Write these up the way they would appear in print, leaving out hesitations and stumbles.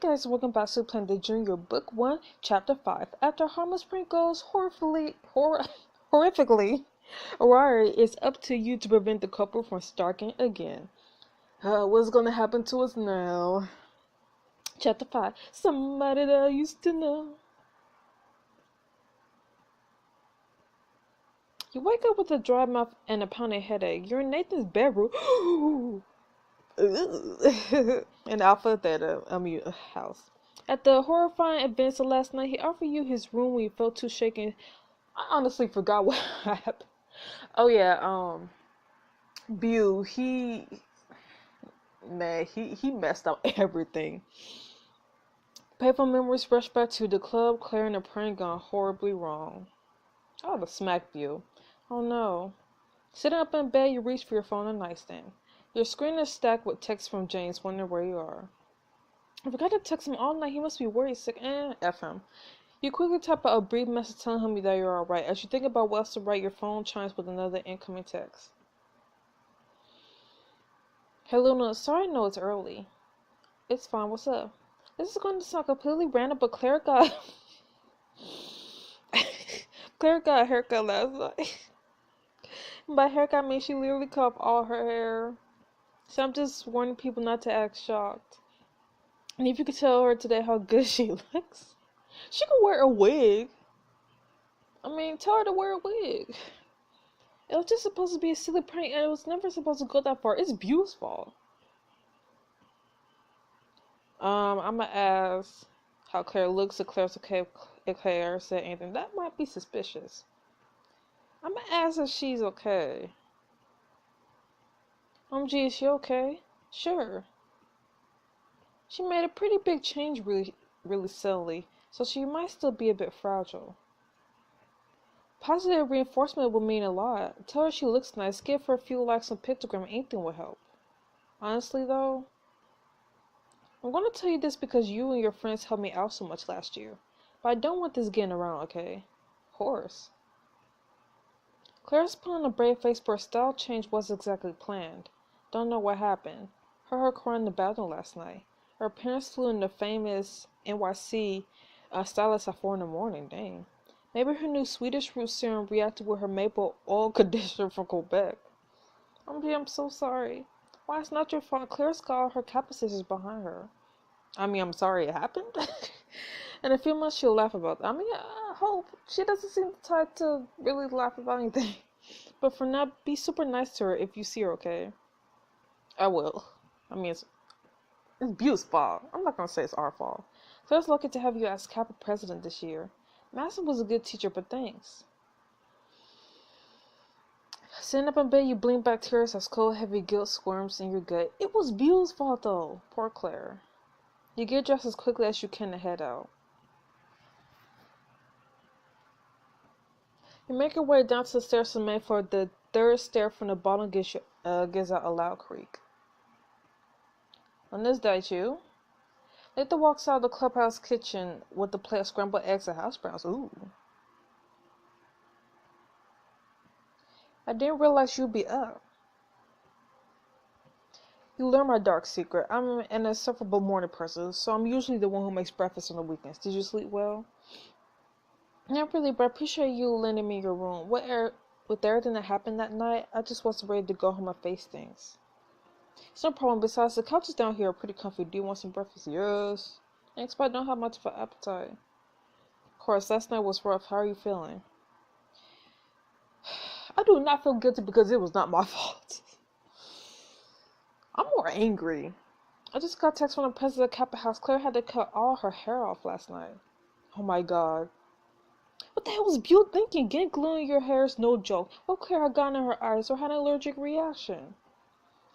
guys, welcome back to Planet Junior Book 1, Chapter 5. After Harmless Prank goes horrifically awry, it's up to you to prevent the couple from starting again. What's gonna happen to us now? Chapter 5. Somebody that I used to know. You wake up with a dry mouth and a pounding headache. You're in Nathan's bedroom. In Alpha Theta house. At the horrifying events of last night, he offered you his room when you felt too shaken. I honestly forgot what happened. Oh yeah, Bew, he messed up everything. Painful memories rush back to the club. Claire and the prank gone horribly wrong. I would have smacked Bew. Oh no. Sitting up in bed, you reach for your phone on the nightstand. Your screen is stacked with texts from James wondering where you are. I forgot to text him all night. He must be worried, sick, F him. You quickly type out a brief message telling him that you're alright. As you think about what else to write, your phone chimes with another incoming text. Hey Luna, sorry I know it's early. It's fine, what's up? This is going to sound completely random, but Claire got a haircut last night. By haircut, I mean she literally cut off all her hair. So I'm just warning people not to act shocked. And if you could tell her today how good she looks, she could wear a wig. I mean, tell her to wear a wig. It was just supposed to be a silly prank, and it was never supposed to go that far. It's Bew's fault. I'ma ask how Claire looks. If Claire's okay, if Claire said anything, that might be suspicious. I'ma ask if she's okay. Gee, is she okay? Sure. She made a pretty big change really suddenly, so she might still be a bit fragile. Positive reinforcement would mean a lot. Tell her she looks nice, give her a few likes on Pictogram, anything would help. Honestly though, I'm gonna tell you this because you and your friends helped me out so much last year. But I don't want this getting around, okay? Horse. Claire's put on a brave face, but her style change wasn't exactly planned. Don't know what happened. Heard her crying in the bathroom last night. Her parents flew in the famous NYC stylist at 4 in the morning. Dang. Maybe her new Swedish root serum reacted with her maple oil conditioner from Quebec. I'm so sorry. Why, it's not your fault. Claire's got all her capacitors behind her. I'm sorry it happened. In a few months, she'll laugh about that. I hope. She doesn't seem the type to really laugh about anything. But for now, be super nice to her if you see her, okay? I will. It's Bew's fault. I'm not gonna say it's our fault. Claire's lucky to have you as Kappa president this year. Madison was a good teacher, but thanks. Sitting up in bed, you blink back tears as cold, heavy guilt squirms in your gut. It was Bew's fault, though. Poor Claire. You get dressed as quickly as you can to head out. You make your way down to the stairs to make for the third stair from the bottom gives out a loud creak. On this day, you. Nathan walks out of the clubhouse kitchen with a plate of scrambled eggs and hash browns. Ooh. I didn't realize you'd be up. You learn my dark secret. I'm an insufferable morning person, so I'm usually the one who makes breakfast on the weekends. Did you sleep well? Not really, but I appreciate you lending me your room. With everything that happened that night, I just wasn't ready to go home and face things. It's no problem. Besides, the couches down here are pretty comfy. Do you want some breakfast? Yes. Thanks, but I don't have much of an appetite. Of course, last night was rough. How are you feeling? I do not feel guilty because it was not my fault. I'm more angry. I just got a text from the president of Kappa House. Claire had to cut all her hair off last night. Oh my god. What the hell was Bew thinking? Getting glue in your hair is no joke. What Claire had gotten in her eyes or had an allergic reaction?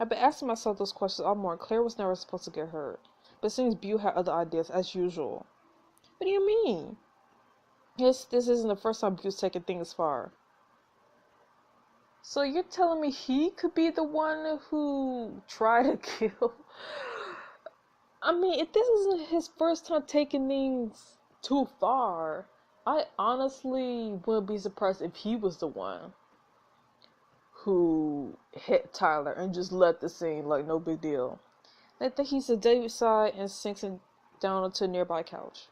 I've been asking myself those questions all morning. Claire was never supposed to get hurt. But it seems Bew had other ideas, as usual. What do you mean? Yes, this isn't the first time Bew's taken things far. So you're telling me he could be the one who tried to kill? If this isn't his first time taking things too far, I honestly wouldn't be surprised if he was the one who hit Tyler and just left the scene like no big deal. I think he's a David side and sinks into down onto a nearby couch.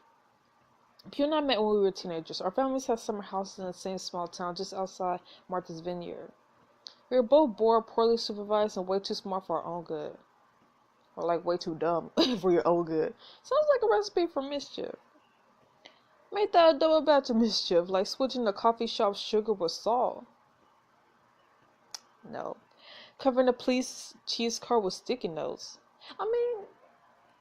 Pew and I met when we were teenagers. Our families had summer houses in the same small town just outside Martha's Vineyard. We were both bored, poorly supervised, and way too smart for our own good. Or like way too dumb for your own good. Sounds like a recipe for mischief. Made that a double batch of mischief, like switching the coffee shop's sugar with salt. No. Covering the police cheese card with sticky notes. I mean,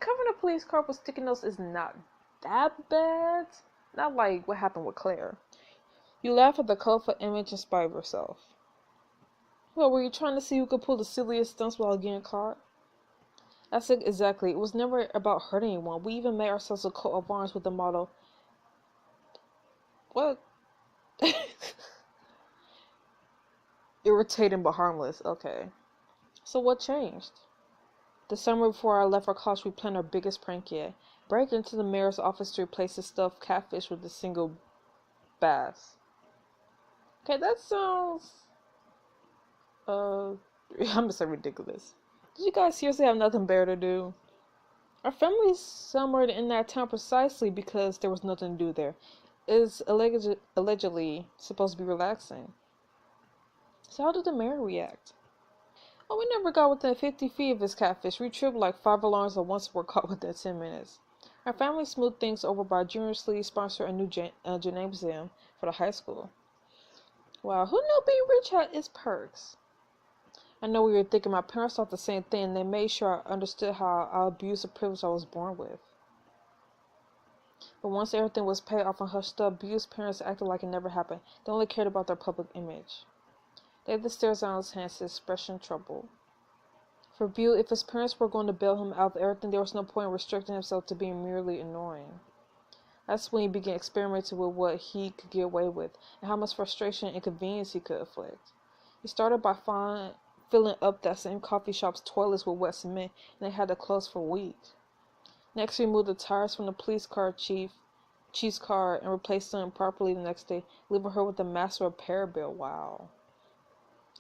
covering a police car with sticky notes is not that bad. Not like what happened with Claire. You laugh at the colorful image and spite of yourself. Well, were you trying to see who could pull the silliest stunts without getting caught? That's it exactly. It was never about hurting anyone. We even made ourselves a coat of arms with the motto, what? Irritating but harmless. Okay. So what changed? The summer before I left for college, we planned our biggest prank yet. Break into the mayor's office to replace the stuffed catfish with a single bass. Okay, that sounds, I'm gonna say ridiculous. Did you guys seriously have nothing better to do? Our family's somewhere in that town precisely because there was nothing to do there. It's allegedly supposed to be relaxing. So how did the mayor react? Oh, we never got within 50 feet of his catfish. We tripped like 5 alarms at once and were caught within 10 minutes. Our family smoothed things over by generously sponsoring a new gymnasium for the high school. Wow, who knew being rich had its perks? I know we were thinking my parents thought the same thing, and they made sure I understood how I abused the privilege I was born with. But once everything was paid off and hushed up, abused parents acted like it never happened. They only cared about their public image. David stares down his hands, his expression troubled. For Bew, if his parents were going to bail him out of everything, there was no point in restricting himself to being merely annoying. That's when he began experimenting with what he could get away with, and how much frustration and inconvenience he could inflict. He started by filling up that same coffee shop's toilets with wet cement, and they had to close for weeks. Next, he removed the tires from the police car chief's car and replaced them properly the next day, leaving her with a massive repair bill. Wow.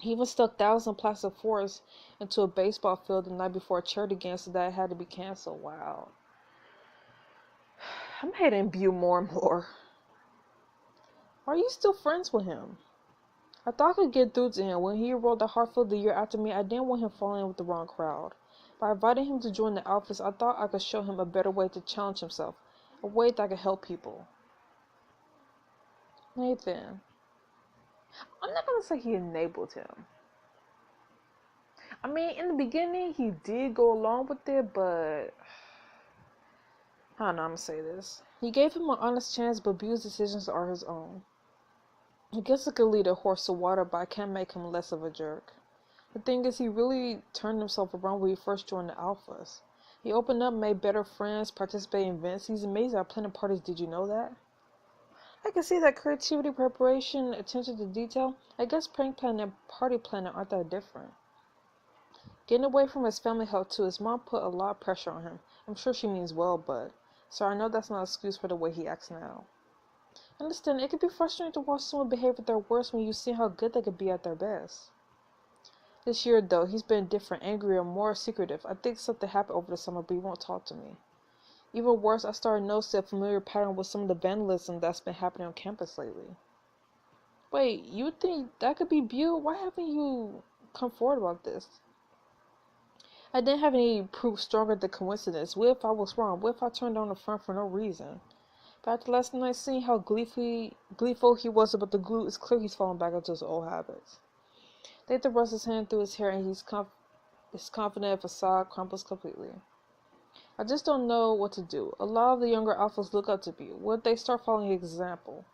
He even stuck thousands of plastic forests into a baseball field the night before a charity game so that it had to be canceled. Wow. I'm hating Bew more and more. Are you still friends with him? I thought I could get through to him. When he enrolled at Hartfeld the year after me, I didn't want him falling in with the wrong crowd. By inviting him to join the office, I thought I could show him a better way to challenge himself, a way that could help people. Nathan, I'm not going to say he enabled him. I mean, in the beginning, he did go along with it, but I don't know, I'm going to say this. He gave him an honest chance, but Bew's decisions are his own. I guess I could lead a horse to water, but I can't make him less of a jerk. The thing is, he really turned himself around when he first joined the Alphas. He opened up, made better friends, participated in events. He's amazing at planning parties. Did you know that? I can see that creativity, preparation, attention to detail. I guess prank planning and party planning aren't that different. Getting away from his family helped too. His mom put a lot of pressure on him. I'm sure she means well, but so I know that's not an excuse for the way he acts now. I understand it can be frustrating to watch someone behave at their worst when you see how good they could be at their best. This year, though, he's been different, angrier, more secretive. I think something happened over the summer, but he won't talk to me. Even worse, I started noticing a familiar pattern with some of the vandalism that's been happening on campus lately. Wait, you think that could be Bew? Why haven't you come forward about this? I didn't have any proof stronger than coincidence. What if I was wrong? What if I turned on the front for no reason? But after last night, seeing how gleeful he was about the glue, it's clear he's fallen back into his old habits. Nathan runs his hand through his hair, and his confident facade crumbles completely. I just don't know what to do. A lot of the younger alphas look up to Bew. What if they start following his example?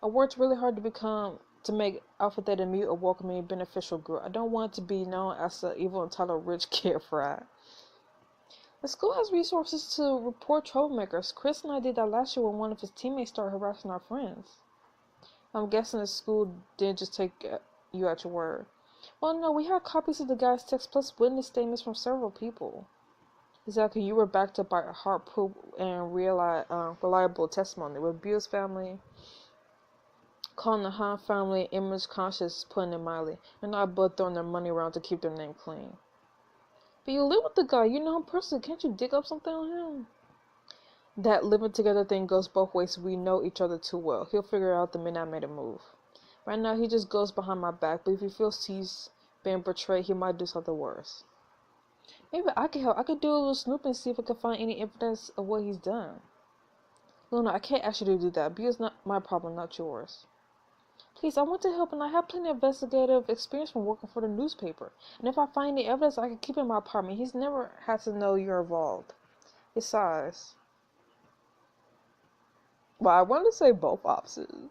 I worked really hard to make Alpha Theta Mu a welcoming, beneficial group. I don't want it to be known as the evil, entitled, rich kid frat. The school has resources to report troublemakers. Chris and I did that last year when one of his teammates started harassing our friends. I'm guessing the school didn't just take you at your word. Well, no, we had copies of the guy's text plus witness statements from several people. Exactly, you were backed up by a hard-proof and reliable testimony. With Bew's family calling the Han family image conscious, putting it mildly. They're not both throwing their money around to keep their name clean. But you live with the guy, you know him personally. Can't you dig up something on him? That living together thing goes both ways. We know each other too well. He'll figure out the minute I made a move. Right now, he just goes behind my back, but if he feels he's being betrayed, he might do something worse. Maybe I could help. I could do a little snooping and see if I can find any evidence of what he's done. Luna, I can't ask you to do that. It's not my problem, not yours. Please, I want to help, and I have plenty of investigative experience from working for the newspaper. And if I find any evidence, I can keep it in my apartment. He's never had to know you're involved. Besides, well, I want to say both options.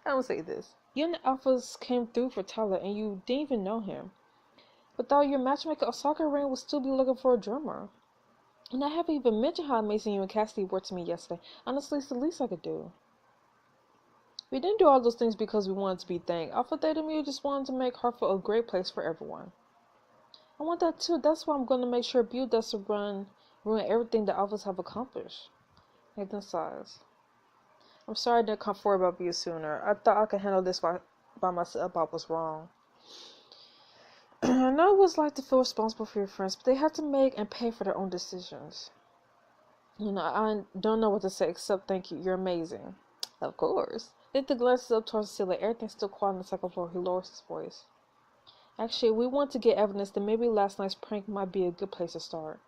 I don't say this. You and the Alphas came through for Tyler, and you didn't even know him. Without your matchmaker, Osaka Rain would still be looking for a drummer. And I haven't even mentioned how amazing you and Cassidy were to me yesterday. Honestly, it's the least I could do. We didn't do all those things because we wanted to be thanked. Alpha Theta Mu just wanted to make Hartfeld a great place for everyone. I want that too. That's why I'm going to make sure Buell doesn't ruin everything the Alphas have accomplished. Nathan sighs. I'm sorry I didn't come forward about Buell sooner. I thought I could handle this by myself. I was wrong. I know what it's like to feel responsible for your friends, but they have to make and pay for their own decisions. I don't know what to say except thank you. You're amazing. Of course. Nathan glances up towards the ceiling. Everything's still quiet on the second floor. He lowers his voice. Actually, we want to get evidence that maybe last night's prank might be a good place to start.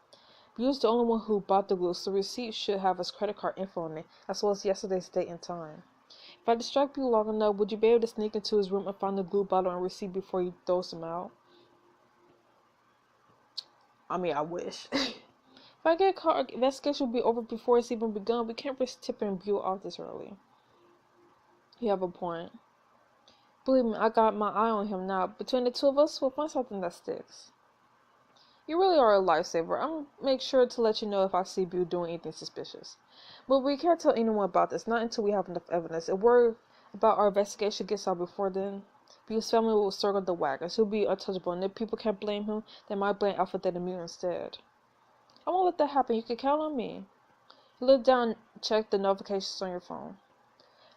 Buell's the only one who bought the glue, so the receipt should have his credit card info on it, as well as yesterday's date and time. If I distract Buell long enough, would you be able to sneak into his room and find the glue bottle and receipt before he throws them out? I mean, I wish. If I get caught, our investigation will be over before it's even begun. We can't risk tipping Buell off this early. You have a point. Believe me, I got my eye on him now. Between the two of us, we'll find something that sticks. You really are a lifesaver. I'll make sure to let you know if I see Buell doing anything suspicious. But we can't tell anyone about this, not until we have enough evidence. If word about our investigation gets out before then, Buell's family will circle the wagons. He'll be untouchable, and if people can't blame him, they might blame Alpha Theta Mu instead. I won't let that happen. You can count on me. You look down and check the notifications on your phone.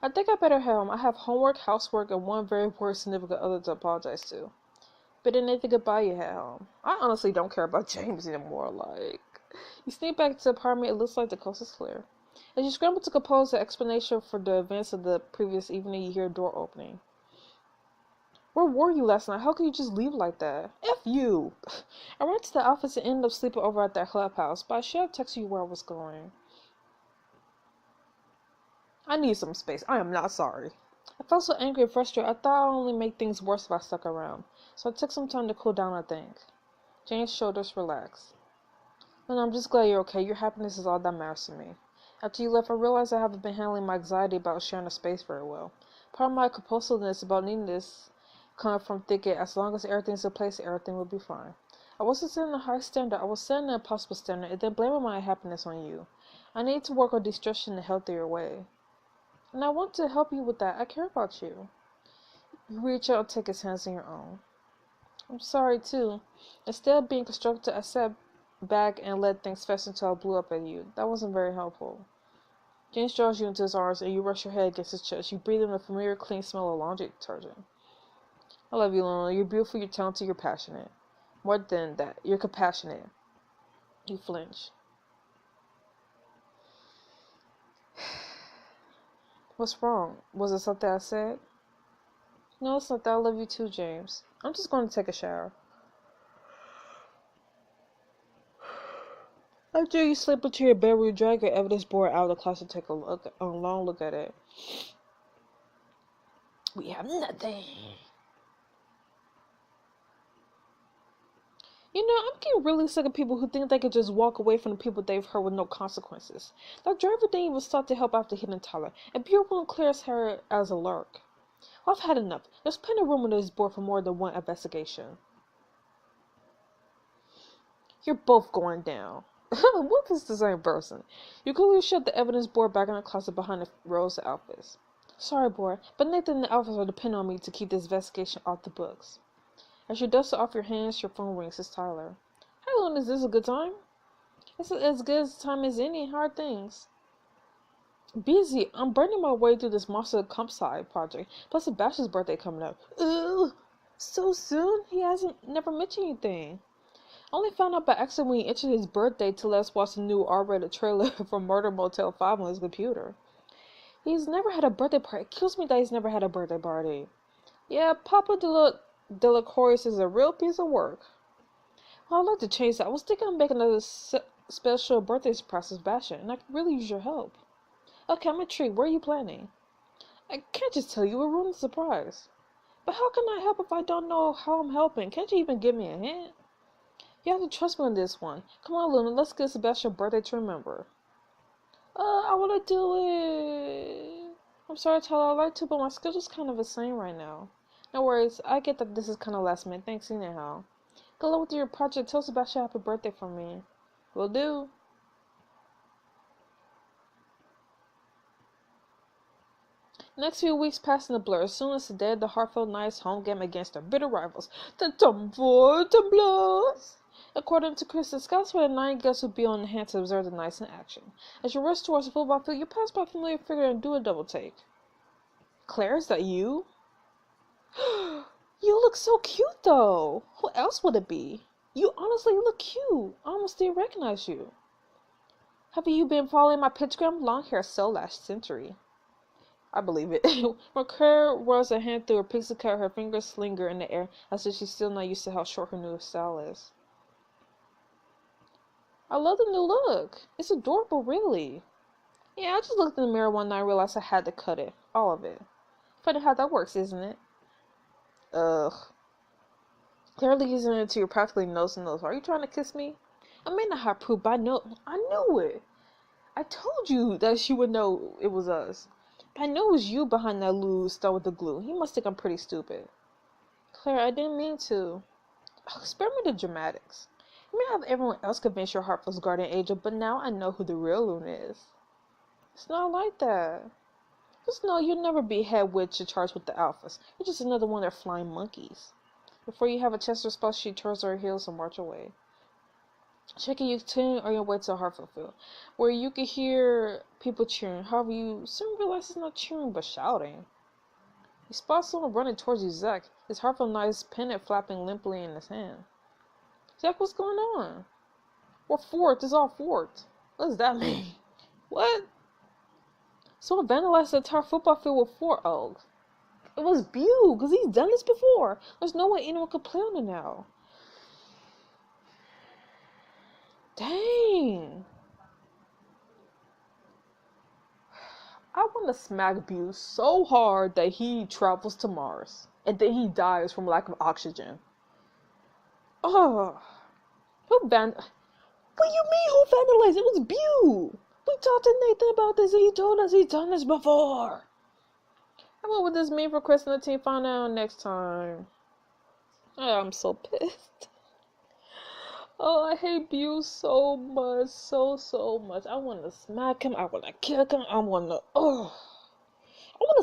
I think I better head home. I have homework, housework, and one very important significant other to apologize to. But then Nathan, goodbye, you head home. I honestly don't care about James anymore. You sneak back to the apartment. It looks like the coast is clear. As you scramble to compose an explanation for the events of the previous evening, you hear a door opening. Where were you last night? How could you just leave like that? F you! I went to the office and ended up sleeping over at that clubhouse, but I should have texted you where I was going. I need some space. I am not sorry. I felt so angry and frustrated. I thought I'd only make things worse if I stuck around. So I took some time to cool down, I think. Jane's shoulders relaxed. And I'm just glad you're okay. Your happiness is all that matters to me. After you left, I realized I haven't been handling my anxiety about sharing a space very well. Part of my compulsiveness about needing this coming from thinking as long as everything's in place, everything will be fine. I wasn't setting a high standard. I was setting an impossible standard and then blaming my happiness on you. I need to work on de-stressing in a healthier way. And I want to help you with that. I care about you. You reach out and take his hands in your own. I'm sorry, too. Instead of being constructive, I sat back and let things fester until I blew up at you. That wasn't very helpful. James draws you into his arms and you rush your head against his chest. You breathe in the familiar, clean smell of laundry detergent. I love you, Luna. You're beautiful, you're talented, you're passionate. More than that, you're compassionate. You flinch. What's wrong? Was it something I said? No, it's not that. I love you too, James. I'm just going to take a shower. After you slip into your bedroom, you drag your evidence board out of the closet and take a long look at it. We have nothing. I'm getting really sick of people who think they could just walk away from the people they've hurt with no consequences. That driver didn't even start to help after hitting Tyler, and Buell won't clear his hair as a lurk. Well, I've had enough. There's plenty of room on this board for more than one investigation. You're both going down. What is the same person? You clearly shoved the evidence board back in the closet behind the rows of outfits. Sorry, boy, but Nathan and the Alphas are depending on me to keep this investigation off the books. As you dust it off your hands, your phone rings. It's Tyler. Hey, Luna, is this a good time? It's as good a time as any. Hard things. Busy. I'm burning my way through this monster campsite project. Plus, Sebastian's birthday coming up. Ugh. So soon? He hasn't never mentioned anything. Only found out by accident when he entered his birthday to let us watch the new R-rated trailer for Murder Motel 5 on his computer. He's never had a birthday party. It kills me that he's never had a birthday party. Yeah, Papa Delacroix is a real piece of work. Well, I'd like to change that. I was thinking of making a special birthday surprise for Sebastian, and I could really use your help. Okay, I'm intrigued. Where are you planning? I can't just tell you. We'll ruin the surprise. But how can I help if I don't know how I'm helping? Can't you even give me a hint? You have to trust me on this one. Come on, Luna. Let's get Sebastian a birthday to remember. I want to do it. I'm sorry, Tyler. I'd like to, but my schedule's kind of insane right now. No worries. I get that this is kind of last minute. Thanks anyhow. Good luck with your project. Tell Sebastian happy birthday from me. Will do. Next few weeks passed in a blur. As soon as the day of the Hartfeld Knights home game against their bitter rivals, the Tumblers. According to Chris, the scouts for the 9 guests would be on hand to observe the Knights in action. As you rush towards the football field, you pass by a familiar figure and do a double take. Claire, is that you? You look so cute, though. Who else would it be? You honestly look cute. I almost didn't recognize you. Have you been following my pictogram? Long hair so last century. I believe it. When Claire runs a hand through her pixie cut, her fingers slinger in the air as if she's still not used to how short her new style is. I love the new look. It's adorable, really. Yeah, I just looked in the mirror one night and realized I had to cut it. All of it. Funny how that works, isn't it? Ugh. Clearly using it to your practically nose to nose. Are you trying to kiss me? I may not have proof, but I knew it. I told you that she would know it was us. But I know it was you behind that loose stuff with the glue. He must think I'm pretty stupid. Claire, I didn't mean to. Spare me the dramatics. You may have everyone else convinced your Hartfield's guardian angel, but now I know who the real Luna is. It's not like that. Just know you'll never be head witch in charge with the alphas. You're just another one of their flying monkeys. Before you have a chance to respond, she turns her heels and march away. Checking you continue on your way to Hartfeld Field, where you can hear people cheering. However, you soon realize it's not cheering but shouting. You spot someone running towards you, Zach, his Hartfeld Knight's pennant flapping limply in his hand. Zach, what's going on? We're fourth. It's all fourth. What does that mean? What? Someone vandalized the entire football field with 4 O's. It was Bew, because he's done this before. There's no way anyone could play on it now. Dang. I want to smack Bew so hard that he travels to Mars. And then he dies from lack of oxygen. Oh. What do you mean who vandalized? It was Bew. We talked to Nathan about this and he told us he's done this before. And what would this mean for Chris and the team? Find out next time. Oh, I'm so pissed. Oh, I hate Bew so much. So much. I want to smack him. I want to kick him. I want to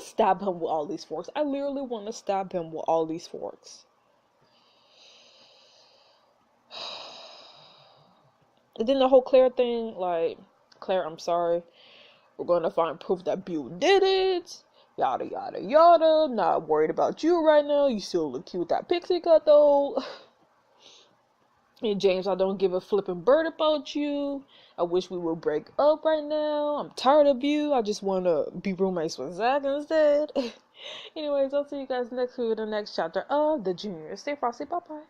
stab him with all these forks. I literally want to stab him with all these forks. And then the whole Claire thing, like, Claire, I'm sorry. We're going to find proof that Bew did it. Yada, yada, yada. Not worried about you right now. You still look cute with that pixie cut, though. And James, I don't give a flipping bird about you. I wish we would break up right now. I'm tired of you. I just want to be roommates with Zach instead. Anyways, I'll see you guys next week with the next chapter of The Junior. Stay frosty. Bye-bye.